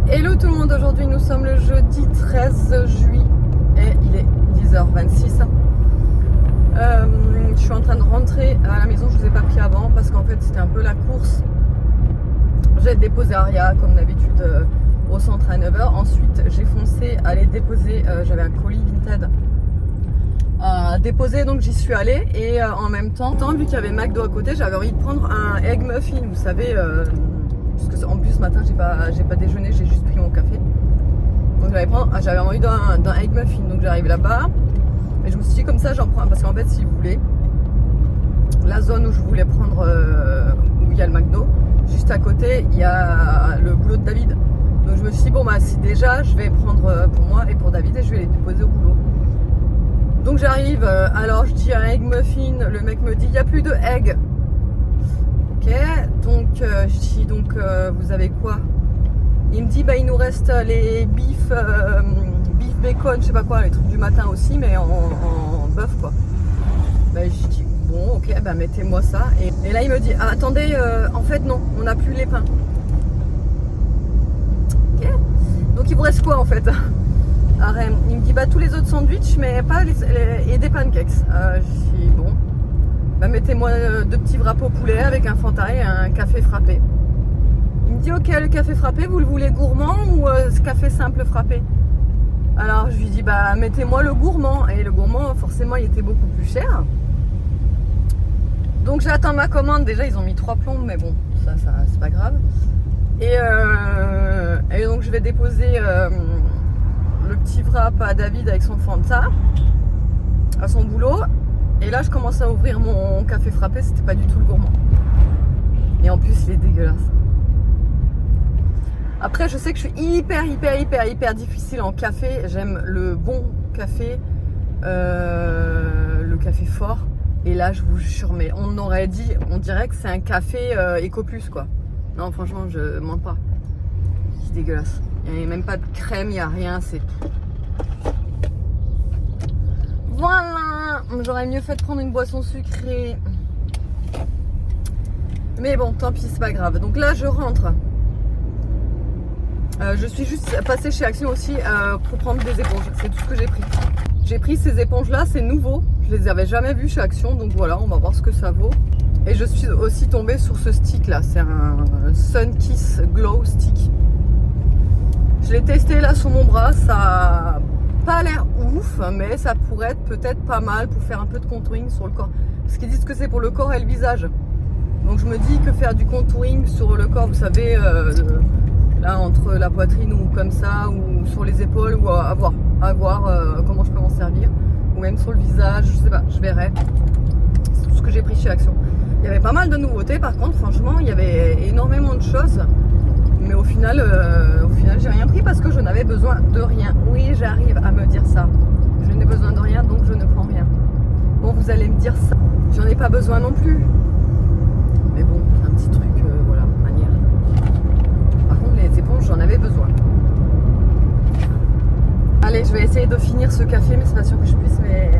Hello tout le monde, aujourd'hui nous sommes le jeudi 13 juillet et il est 10h26. Je suis en train de rentrer à la maison, je vous ai pas pris avant parce qu'en fait c'était un peu la course. J'ai déposé Aria comme d'habitude au centre à 9h. Ensuite j'ai foncé aller déposer, j'avais un colis Vinted à déposer, donc j'y suis allée et en même temps vu qu'il y avait McDo à côté, j'avais envie de prendre un egg muffin, vous savez, parce que en plus ce matin j'ai pas déjeuné, j'ai juste pris mon café, donc j'avais envie d'un egg muffin, donc j'arrive là-bas et je me suis dit comme ça j'en prends, parce qu'en fait si vous voulez, la zone où je voulais prendre, où il y a le McDo, juste à côté il y a le boulot de David, donc je me suis dit bon bah si déjà je vais prendre pour moi et pour David et je vais les déposer au boulot. Donc j'arrive, alors je dis un egg muffin, le mec me dit il n'y a plus de egg. Ok, donc je dis donc vous avez quoi? Il me dit bah il nous reste les beef bacon, je sais pas quoi, les trucs du matin aussi, mais en bœuf quoi. Bah je dis bon ok, bah mettez-moi ça. Et là il me dit ah, attendez, en fait non, on n'a plus les pains. Ok, donc il vous reste quoi en fait? Il me dit bah tous les autres sandwichs mais pas et des pancakes. Je dis bon, bah mettez-moi deux petits wraps au poulet avec un Fanta et un café frappé. Il me dit ok, le café frappé vous le voulez gourmand ou ce café simple frappé? Alors je lui dis bah mettez-moi le gourmand, et le gourmand forcément il était beaucoup plus cher. Donc j'attends ma commande, déjà ils ont mis 3 plombes mais bon ça c'est pas grave. Et donc je vais déposer le petit wrap à David avec son Fanta à son boulot, et là je commence à ouvrir mon café frappé, c'était pas du tout le gourmand et en plus il est dégueulasse. Après je sais que je suis hyper difficile en café, j'aime le bon café, le café fort, et là je vous jure mais on aurait dit, on dirait que c'est un café Eco Plus quoi. Non franchement je mens pas, c'est dégueulasse. Il n'y a même pas de crème, il n'y a rien, c'est... Voilà, j'aurais mieux fait de prendre une boisson sucrée. Mais bon, tant pis, c'est pas grave. Donc là, je rentre. Je suis juste passée chez Action aussi pour prendre des éponges. C'est tout ce que j'ai pris. J'ai pris ces éponges-là, c'est nouveau. Je les avais jamais vues chez Action, donc voilà, on va voir ce que ça vaut. Et je suis aussi tombée sur ce stick-là. C'est un Sunkiss Glow Stick. Je l'ai testé là sur mon bras, ça n'a pas l'air ouf, mais ça pourrait être peut-être pas mal pour faire un peu de contouring sur le corps. Parce qu'ils disent que c'est pour le corps et le visage. Donc je me dis que faire du contouring sur le corps, vous savez, là entre la poitrine ou comme ça, ou sur les épaules, ou à voir comment je peux m'en servir. Ou même sur le visage, je sais pas, je verrai. C'est tout ce que j'ai pris chez Action. Il y avait pas mal de nouveautés par contre, franchement, il y avait énormément de choses. Mais au final j'ai rien pris parce que je n'avais besoin de rien. Oui, j'arrive à me dire ça. Je n'ai besoin de rien, donc je ne prends rien. Bon, vous allez me dire ça. J'en ai pas besoin non plus. Mais bon, c'est un petit truc, voilà, manière. Par contre, les éponges, j'en avais besoin. Allez, je vais essayer de finir ce café, mais c'est pas sûr que je puisse. Mais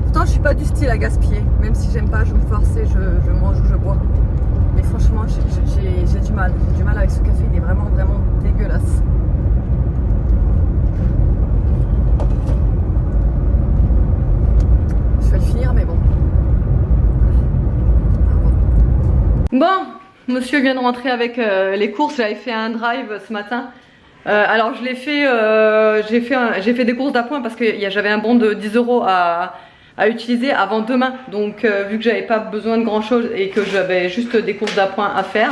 pourtant, je suis pas du style à gaspiller. Même si j'aime pas, je me force et je mange ou je bois. Mais franchement, j'ai du mal. J'ai du mal avec ce café, il est vraiment dégueulasse. Je vais le finir, mais bon. Bon, monsieur vient de rentrer avec les courses. J'avais fait un drive ce matin. Alors je l'ai fait, j'ai fait des courses d'appoint parce que j'avais un bon de 10 € à utiliser avant demain, donc vu que j'avais pas besoin de grand chose et que j'avais juste des courses d'appoint à faire,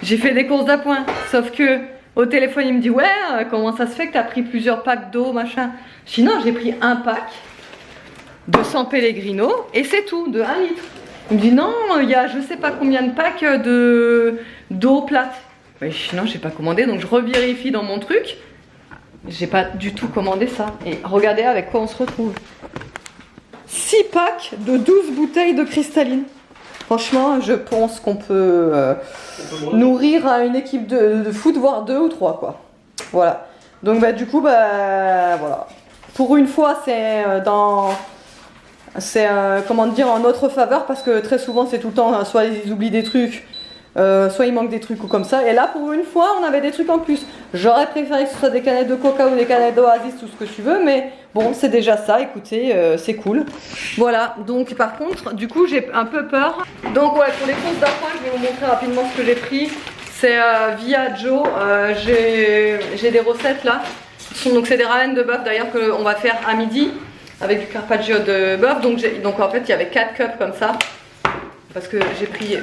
j'ai fait des courses d'appoint. Sauf que au téléphone il me dit ouais, comment ça se fait que tu as pris plusieurs packs d'eau machin. Sinon j'ai pris un pack de San Pellegrino et c'est tout, de 1 litre. Il me dit non, il y a je sais pas combien de packs d'eau plate. Mais sinon j'ai pas commandé, donc je revérifie dans mon truc, j'ai pas du tout commandé ça. Et regardez avec quoi on se retrouve. 6 packs de 12 bouteilles de cristalline. Franchement, je pense qu'on peut nourrir une équipe de foot, voire 2 ou 3 quoi. Voilà. Donc bah du coup bah voilà. Pour une fois c'est comment dire, en notre faveur, parce que très souvent c'est tout le temps soit ils oublient des trucs, soit il manque des trucs ou comme ça. Et là, pour une fois, on avait des trucs en plus. J'aurais préféré que ce soit des canettes de Coca ou des canettes d'Oasis, tout ce que tu veux, mais bon, c'est déjà ça. Écoutez, c'est cool. Voilà. Donc, par contre, du coup, j'ai un peu peur. Donc, ouais, pour les courses d'appoint, je vais vous montrer rapidement ce que j'ai pris. C'est via Joe. J'ai des recettes là. Donc, c'est des ramen de bœuf d'ailleurs qu'on va faire à midi avec du carpaccio de bœuf. Donc, en fait, il y avait 4 cups comme ça. Parce que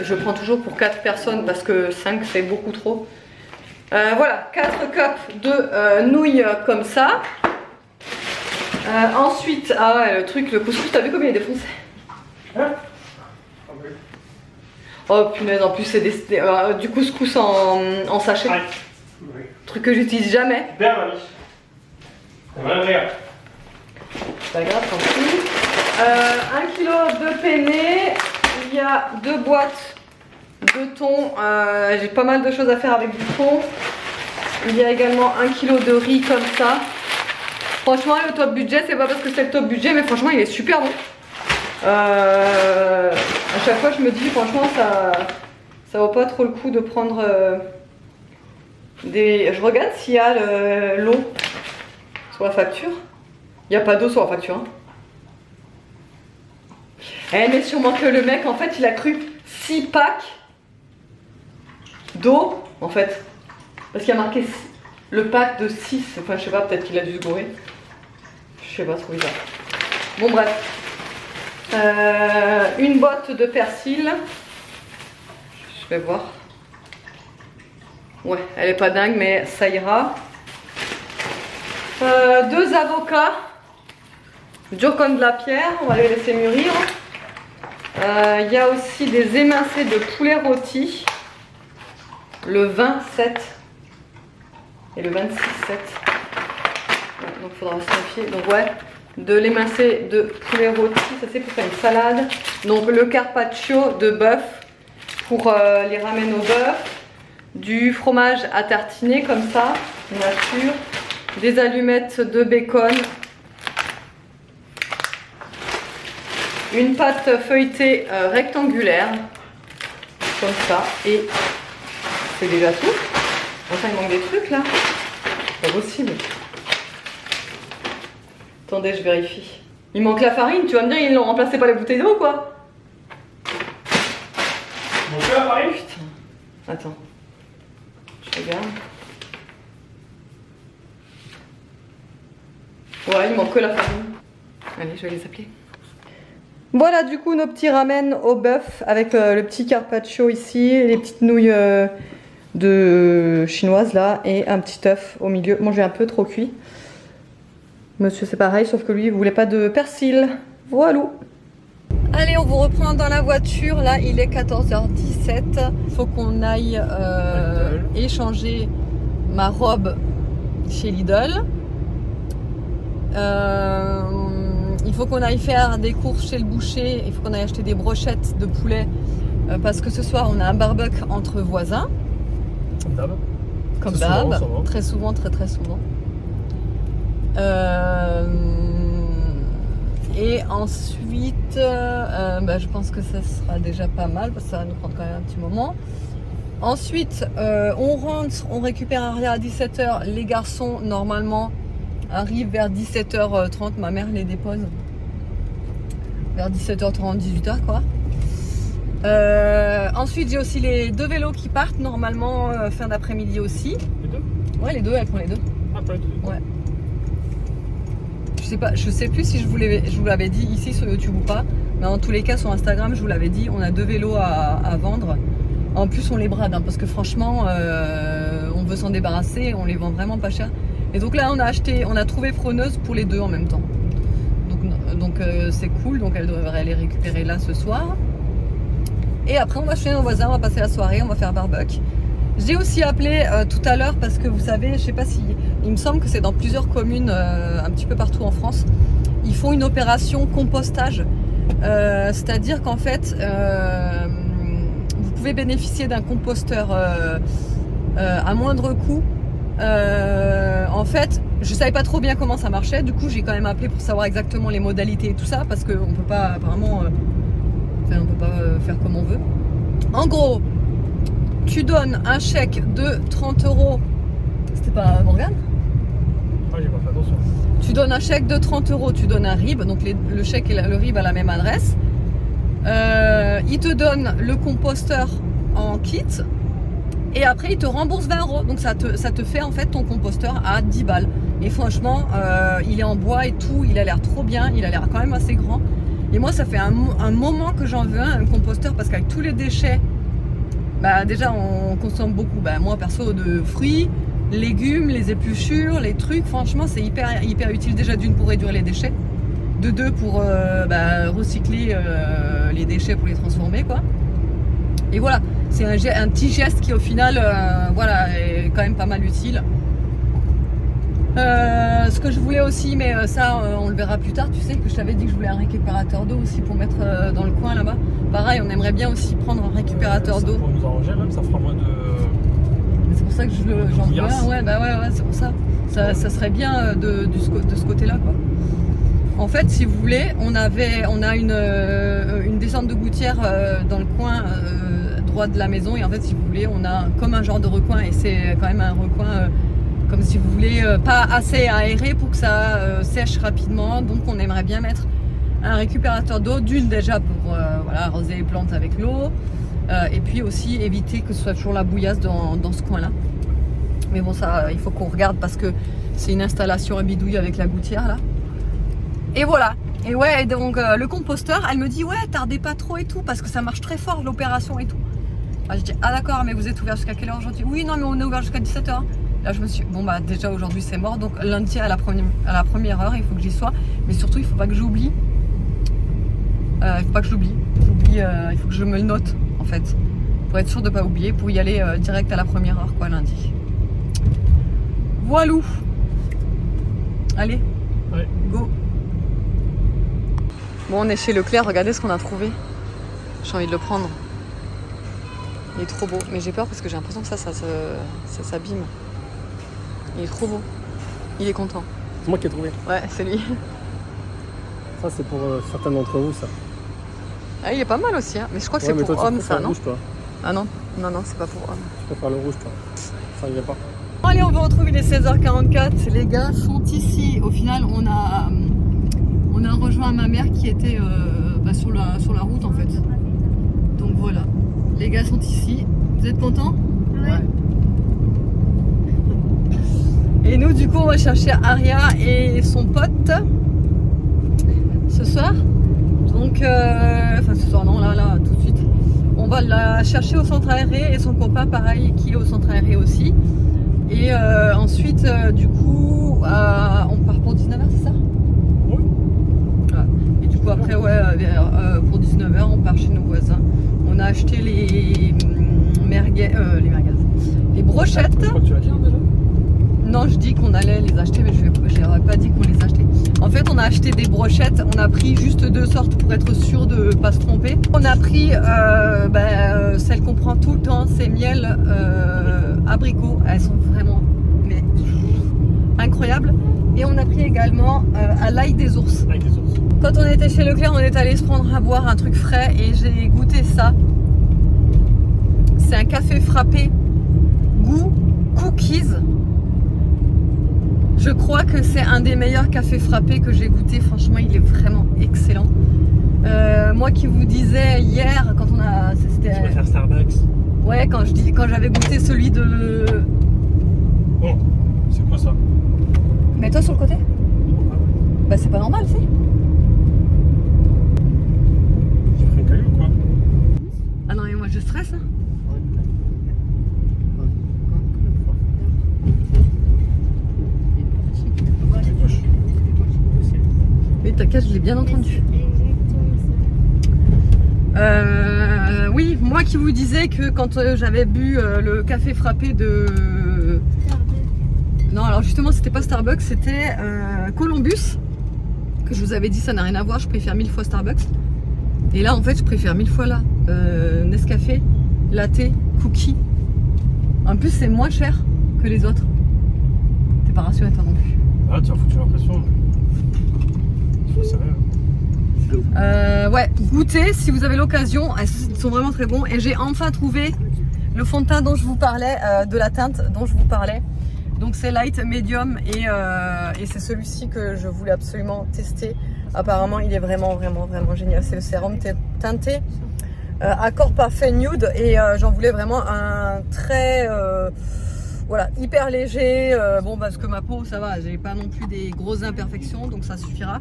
je prends toujours pour 4 personnes parce que 5 c'est beaucoup trop. Voilà, 4 cups de nouilles comme ça. Ensuite, ah ouais, le truc, le couscous, t'as vu combien il est défoncé? Hein? Oh punaise, en plus c'est du couscous en sachet. Ouais. Oui. Truc que j'utilise jamais. Super, mamie. C'est vraiment agréable. C'est pas grave, tant pis. 1 kg de penne. Il y a 2 boîtes de thon. J'ai pas mal de choses à faire avec du thon. Il y a également 1 kg de riz comme ça. Franchement, le top budget, c'est pas parce que c'est le top budget, mais franchement, il est super bon. À chaque fois, je me dis, franchement, ça vaut pas trop le coup de prendre des. Je regarde s'il y a l'eau sur la facture. Il n'y a pas d'eau sur la facture. Hein. Eh, mais sûrement que le mec, en fait, il a cru 6 packs d'eau, en fait. Parce qu'il a marqué le pack de 6. Enfin, je sais pas, peut-être qu'il a dû se gourer. Je sais pas, trop bizarre. Bon, bref. Une boîte de persil. Je vais voir. Ouais, elle est pas dingue, mais ça ira. 2 avocats. Durs comme de la pierre. On va les laisser mûrir. Il y a aussi des émincés de poulet rôti. Le 27 et le 26-7. Ouais, donc il faudra se méfier. Donc ouais, de l'émincé de poulet rôti, ça c'est pour faire une salade. Donc le carpaccio de bœuf pour les ramen au bœuf. Du fromage à tartiner comme ça, nature. Des allumettes de bacon. Une pâte feuilletée rectangulaire. Comme ça. Et c'est déjà tout. Enfin, il manque des trucs là. C'est pas possible. Attendez, je vérifie. Il manque la farine, tu vas me dire, ils l'ont remplacé par les bouteilles d'eau quoi. Mon cœur, Paris. Putain. Attends. Je regarde. Ouais, il manque que la farine. Allez, je vais les appeler. Voilà du coup nos petits ramen au bœuf avec le petit carpaccio ici, les petites nouilles de chinoises là et un petit œuf au milieu. Moi j'ai un peu trop cuit. Monsieur c'est pareil sauf que lui il voulait pas de persil. Voilà. Allez, on vous reprend dans la voiture. Là il est 14h17. Il faut qu'on aille échanger ma robe chez Lidl. Il faut qu'on aille faire des courses chez le boucher. Il faut qu'on aille acheter des brochettes de poulet parce que ce soir on a un barbecue entre voisins. Comme d'hab. Comme d'hab. Très souvent, très souvent. Et ensuite, je pense que ça sera déjà pas mal parce que ça va nous prendre quand même un petit moment. Ensuite, on rentre, on récupère Aria à 17h. Les garçons, normalement, arrivent vers 17h30. Ma mère les dépose vers 17h30, 18h quoi. Ensuite, j'ai aussi les 2 vélos qui partent normalement fin d'après-midi aussi. Les 2? Ouais, les 2, elles font les 2. Ah, pas les 2. Ouais. Je sais plus si je vous l'avais dit ici sur YouTube ou pas, mais en tous les cas sur Instagram je vous l'avais dit, on a 2 vélos à vendre. En plus on les brade hein, parce que franchement on veut s'en débarrasser, on les vend vraiment pas cher. Et donc là on a trouvé preneuse pour les 2 en même temps. Donc c'est cool, donc elle devrait les récupérer là ce soir. Et après on va chez nos voisins, on va passer la soirée, on va faire barbecue. J'ai aussi appelé tout à l'heure parce que vous savez, je sais pas si, il me semble que c'est dans plusieurs communes un petit peu partout en France, ils font une opération compostage, c'est-à-dire qu'en fait vous pouvez bénéficier d'un composteur à moindre coût. En fait, je savais pas trop bien comment ça marchait, du coup j'ai quand même appelé pour savoir exactement les modalités et tout ça parce qu'on peut pas vraiment, on peut pas faire comme on veut. En gros, tu donnes un chèque de 30 €. C'était pas Morgane? Ah, j'ai pas fait attention. Tu donnes un chèque de 30 €, tu donnes un RIB, donc le chèque et le RIB à la même adresse. Il te donne le composteur en kit et après il te rembourse 20 €. Donc ça te fait en fait ton composteur à 10 balles. Et franchement, il est en bois et tout, il a l'air trop bien, il a l'air quand même assez grand. Et moi, ça fait un moment que j'en veux un composteur parce qu'avec tous les déchets, bah déjà on consomme beaucoup. Bah, moi perso de fruits, légumes, les épluchures, les trucs, franchement c'est hyper utile déjà d'une pour réduire les déchets, de deux pour recycler les déchets pour les transformer quoi. Et voilà, c'est un petit geste qui au final voilà, est quand même pas mal utile. Ce que je voulais aussi, mais ça on le verra plus tard, tu sais que je t'avais dit que je voulais un récupérateur d'eau aussi pour mettre dans le coin là-bas. Pareil, on aimerait bien aussi prendre un récupérateur d'eau. Pour nous arranger même, ça fera moins de... C'est pour ça que j'en veux un, ouais, bah ouais, c'est pour ça. Ça serait bien de ce côté-là, quoi. En fait, si vous voulez, on a une descente de gouttière dans le coin droit de la maison, et en fait, si vous voulez, on a comme un genre de recoin, et c'est quand même un recoin comme si vous voulez pas assez aéré pour que ça sèche rapidement. Donc, on aimerait bien mettre un récupérateur d'eau, d'une déjà pour voilà, arroser les plantes avec l'eau. Et puis aussi éviter que ce soit toujours la bouillasse dans ce coin là. Mais bon, ça il faut qu'on regarde parce que c'est une installation à bidouille avec la gouttière là. Et voilà. Et ouais, donc le composteur, elle me dit ouais, tardez pas trop et tout parce que ça marche très fort l'opération et tout. Ah, je dis ah d'accord, mais vous êtes ouvert jusqu'à quelle heure aujourd'hui? Oui non, mais on est ouvert jusqu'à 17h. Là je me suis bon bah déjà aujourd'hui c'est mort, donc lundi à la première heure il faut que j'y sois, mais surtout il faut pas que j'oublie. Il faut pas que j'oublie. Il faut que je me le note en fait, pour être sûr de pas oublier, pour y aller direct à la première heure quoi lundi. Voilou. Allez, ouais. Go. Bon, on est chez Leclerc, regardez ce qu'on a trouvé. J'ai envie de le prendre. Il est trop beau, mais j'ai peur parce que j'ai l'impression que ça s'abîme. Il est trop beau. Il est content. C'est moi qui ai trouvé. Ouais, c'est lui. Ça c'est pour certains d'entre vous ça. Ah, il est pas mal aussi, hein. Mais je crois que Ouais, c'est pour toi, homme ça, non? Rouge, toi. Ah non, c'est pas pour homme. Tu préfères le rouge toi. Ça y va pas. Allez, on va retrouver les 16h44. Les gars sont ici. Au final, on a rejoint ma mère qui était sur la route en fait. Donc voilà, les gars sont ici. Vous êtes contents? Ouais. Et nous, du coup, on va chercher Aria et son pote ce soir. Donc, enfin ce soir, non, là, tout de suite. On va la chercher au centre aéré et son copain, pareil, qui est au centre aéré aussi. Et ensuite, du coup, on part pour 19h, c'est ça? Oui. Voilà. Et du coup, après, ouais, pour 19h, on part chez nos voisins. On a acheté les brochettes. Je crois que tu l'as dit hein, déjà. Non, je dis qu'on allait les acheter, mais je n'aurais pas dit qu'on les achetait. En fait, on a acheté des brochettes. On a pris juste deux sortes pour être sûr de ne pas se tromper. On a pris celle qu'on prend tout le temps, c'est miel abricot. Elles sont vraiment incroyables. Et on a pris également à l'ail des ours. Avec des ours. Quand on était chez Leclerc, on est allé se prendre à boire un truc frais et j'ai goûté ça. C'est un café frappé goût cookies. Je crois que c'est un des meilleurs cafés frappés que j'ai goûté. Franchement, il est vraiment excellent. Moi qui vous disais hier, quand on a... Tu préfères Starbucks? Ouais, quand j'avais goûté celui de... Bon, c'est quoi ça? Mets-toi sur le côté. Bah c'est pas normal, si. J'ai pris un caillou ou quoi? Ah non, mais moi je stresse. Hein. Mais t'inquiète, je l'ai bien entendu. Oui, moi qui vous disais que quand j'avais bu le café frappé de... Non, alors justement, c'était pas Starbucks, c'était Columbus. Que je vous avais dit, ça n'a rien à voir, je préfère 1000 fois Starbucks. Et là, en fait, je préfère 1000 fois là. Nescafé, latte, cookie. En plus, c'est moins cher que les autres. T'es pas rassuré, toi non plus. Ah, tu as foutu l'impression. C'est sérieux. Ouais, goûtez si vous avez l'occasion. Elles sont vraiment très bons. Et j'ai enfin trouvé le fond de teint dont je vous parlais, de la teinte dont je vous parlais. Donc c'est light, medium et c'est celui-ci que je voulais absolument tester. Apparemment il est vraiment génial. C'est le sérum teinté Accord Parfait Nude et j'en voulais vraiment un très voilà, hyper léger. Bon parce que ma peau ça va, j'ai pas non plus des grosses imperfections donc ça suffira.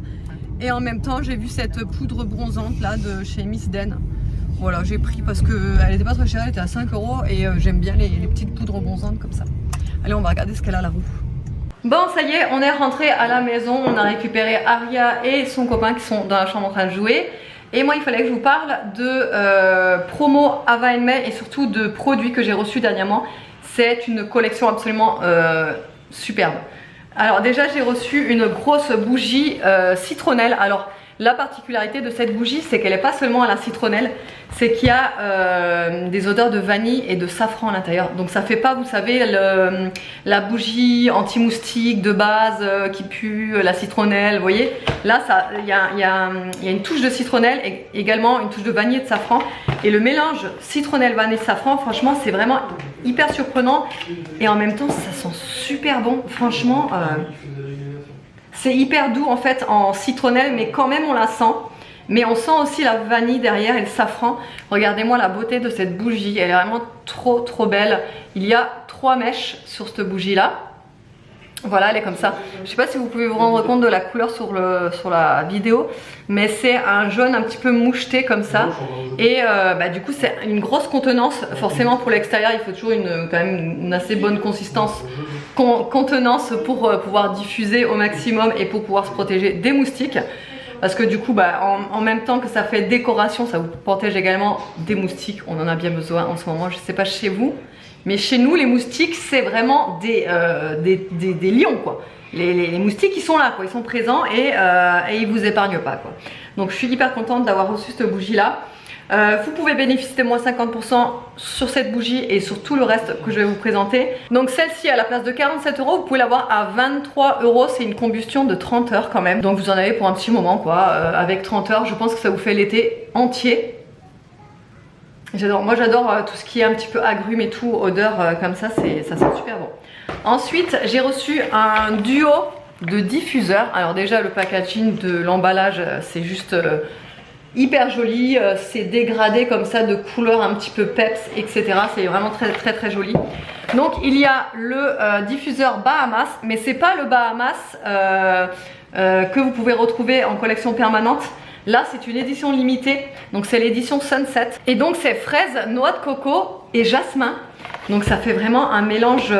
Et en même temps j'ai vu cette poudre bronzante là de chez Miss Den. Voilà, j'ai pris parce qu'elle était pas très chère, elle était à 5 € et j'aime bien les petites poudres bronzantes comme ça. Allez, on va regarder ce qu'elle a la roue. Bon, ça y est, on est rentré à la maison, on a récupéré Aria et son copain qui sont dans la chambre en train de jouer. Et moi, il fallait que je vous parle de promo Ava May et surtout de produits que j'ai reçus dernièrement. C'est une collection absolument superbe. Alors déjà, j'ai reçu une grosse bougie citronnelle. Alors, la particularité de cette bougie, c'est qu'elle n'est pas seulement à la citronnelle, c'est qu'il y a des odeurs de vanille et de safran à l'intérieur. Donc ça fait pas, vous savez, la bougie anti-moustique de base qui pue, la citronnelle, vous voyez. Là, il y a une touche de citronnelle et également une touche de vanille et de safran. Et le mélange citronnelle, vanille et safran, franchement, c'est vraiment hyper surprenant. Et en même temps, ça sent super bon, franchement. C'est hyper doux en fait en citronnelle, mais quand même on la sent. Mais on sent aussi la vanille derrière et le safran. Regardez-moi la beauté de cette bougie, elle est vraiment trop belle. Il y a 3 mèches sur cette bougie là. Voilà, elle est comme ça. Je sais pas si vous pouvez vous rendre compte de la couleur sur la vidéo, mais c'est un jaune un petit peu moucheté comme ça. Et du coup c'est une grosse contenance. Forcément pour l'extérieur il faut toujours quand même une assez bonne contenance pour pouvoir diffuser au maximum et pour pouvoir se protéger des moustiques. Parce que du coup en même temps que ça fait décoration, ça vous protège également des moustiques. On en a bien besoin en ce moment, je sais pas chez vous. Mais chez nous, les moustiques, c'est vraiment des lions, quoi. Les moustiques, ils sont là, quoi. Ils sont présents et ils vous épargnent pas, quoi. Donc, je suis hyper contente d'avoir reçu cette bougie-là. Vous pouvez bénéficier de moins 50% sur cette bougie et sur tout le reste que je vais vous présenter. Donc, celle-ci, à la place de 47 €, vous pouvez l'avoir à 23 €. C'est une combustion de 30 heures quand même. Donc, vous en avez pour un petit moment, quoi. Avec 30 heures, je pense que ça vous fait l'été entier. J'adore, moi j'adore tout ce qui est un petit peu agrumes et tout, odeur comme ça, ça sent super bon. Ensuite, j'ai reçu un duo de diffuseurs. Alors déjà, le packaging de l'emballage, c'est juste hyper joli. C'est dégradé comme ça de couleurs un petit peu peps, etc. C'est vraiment très joli. Donc il y a le diffuseur Bahamas, mais c'est pas le Bahamas que vous pouvez retrouver en collection permanente. Là, c'est une édition limitée, donc c'est l'édition Sunset. Et donc, c'est fraise, noix de coco et jasmin. Donc, ça fait vraiment un mélange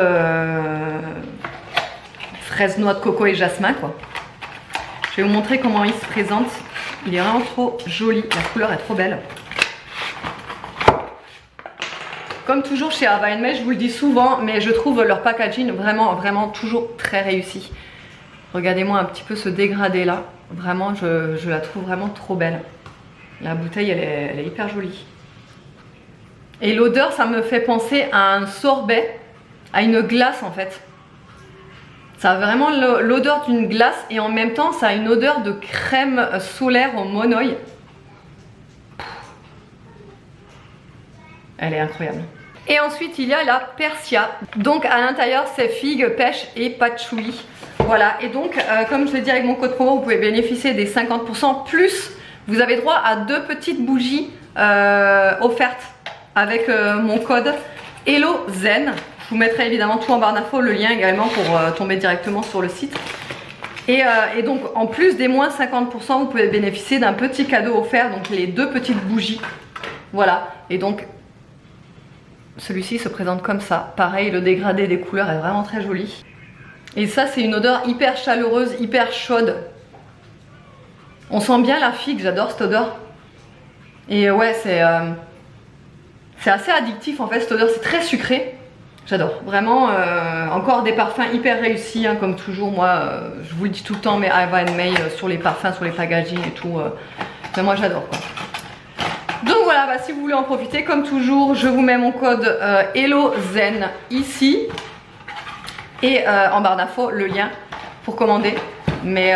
fraise, noix de coco et jasmin, quoi. Je vais vous montrer comment il se présente. Il est vraiment trop joli, la couleur est trop belle. Comme toujours chez Ava May, je vous le dis souvent, mais je trouve leur packaging vraiment toujours très réussi. Regardez-moi un petit peu ce dégradé là. Vraiment, je la trouve vraiment trop belle. La bouteille, elle est hyper jolie. Et l'odeur, ça me fait penser à un sorbet, à une glace en fait. Ça a vraiment l'odeur d'une glace et en même temps, ça a une odeur de crème solaire au monoï. Elle est incroyable. Et ensuite, il y a la Persia. Donc, à l'intérieur, c'est figue, pêche et patchouli. Voilà, et donc comme je l'ai dit avec mon code promo, vous pouvez bénéficier des 50% plus vous avez droit à 2 petites bougies offertes avec mon code Hello Zen. Je vous mettrai évidemment tout en barre d'infos, le lien également pour tomber directement sur le site. Et donc en plus des moins 50%, vous pouvez bénéficier d'un petit cadeau offert, donc les 2 petites bougies. Voilà, et donc celui-ci se présente comme ça. Pareil, le dégradé des couleurs est vraiment très joli. Et ça, c'est une odeur hyper chaleureuse, hyper chaude. On sent bien la figue, j'adore cette odeur. Et ouais, c'est assez addictif en fait, cette odeur, c'est très sucré. J'adore, vraiment, encore des parfums hyper réussis, hein, comme toujours, moi, je vous le dis tout le temps, mais Ava May sur les parfums, sur les packaging et tout, mais moi j'adore quoi. Donc voilà, si vous voulez en profiter, comme toujours, je vous mets mon code Hello Zen ici. Et en barre d'infos, le lien pour commander. Mais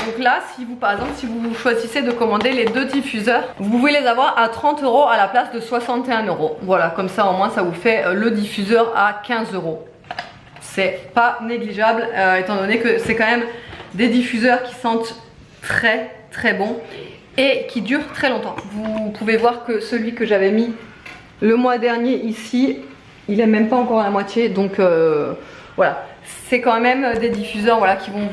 donc là, si vous, par exemple, si vous choisissez de commander les 2 diffuseurs, vous pouvez les avoir à 30 € à la place de 61 €. Voilà, comme ça au moins ça vous fait le diffuseur à 15 €. C'est pas négligeable étant donné que c'est quand même des diffuseurs qui sentent très très bon et qui durent très longtemps. Vous pouvez voir que celui que j'avais mis le mois dernier ici, il est même pas encore à la moitié, donc voilà, c'est quand même des diffuseurs voilà, qui vont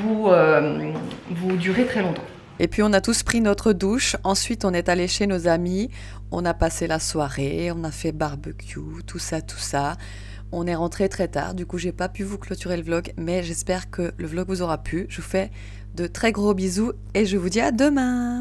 vous durer très longtemps. Et puis on a tous pris notre douche, ensuite on est allé chez nos amis, on a passé la soirée, on a fait barbecue, tout ça. On est rentré très tard, du coup j'ai pas pu vous clôturer le vlog, mais j'espère que le vlog vous aura plu. Je vous fais de très gros bisous et je vous dis à demain.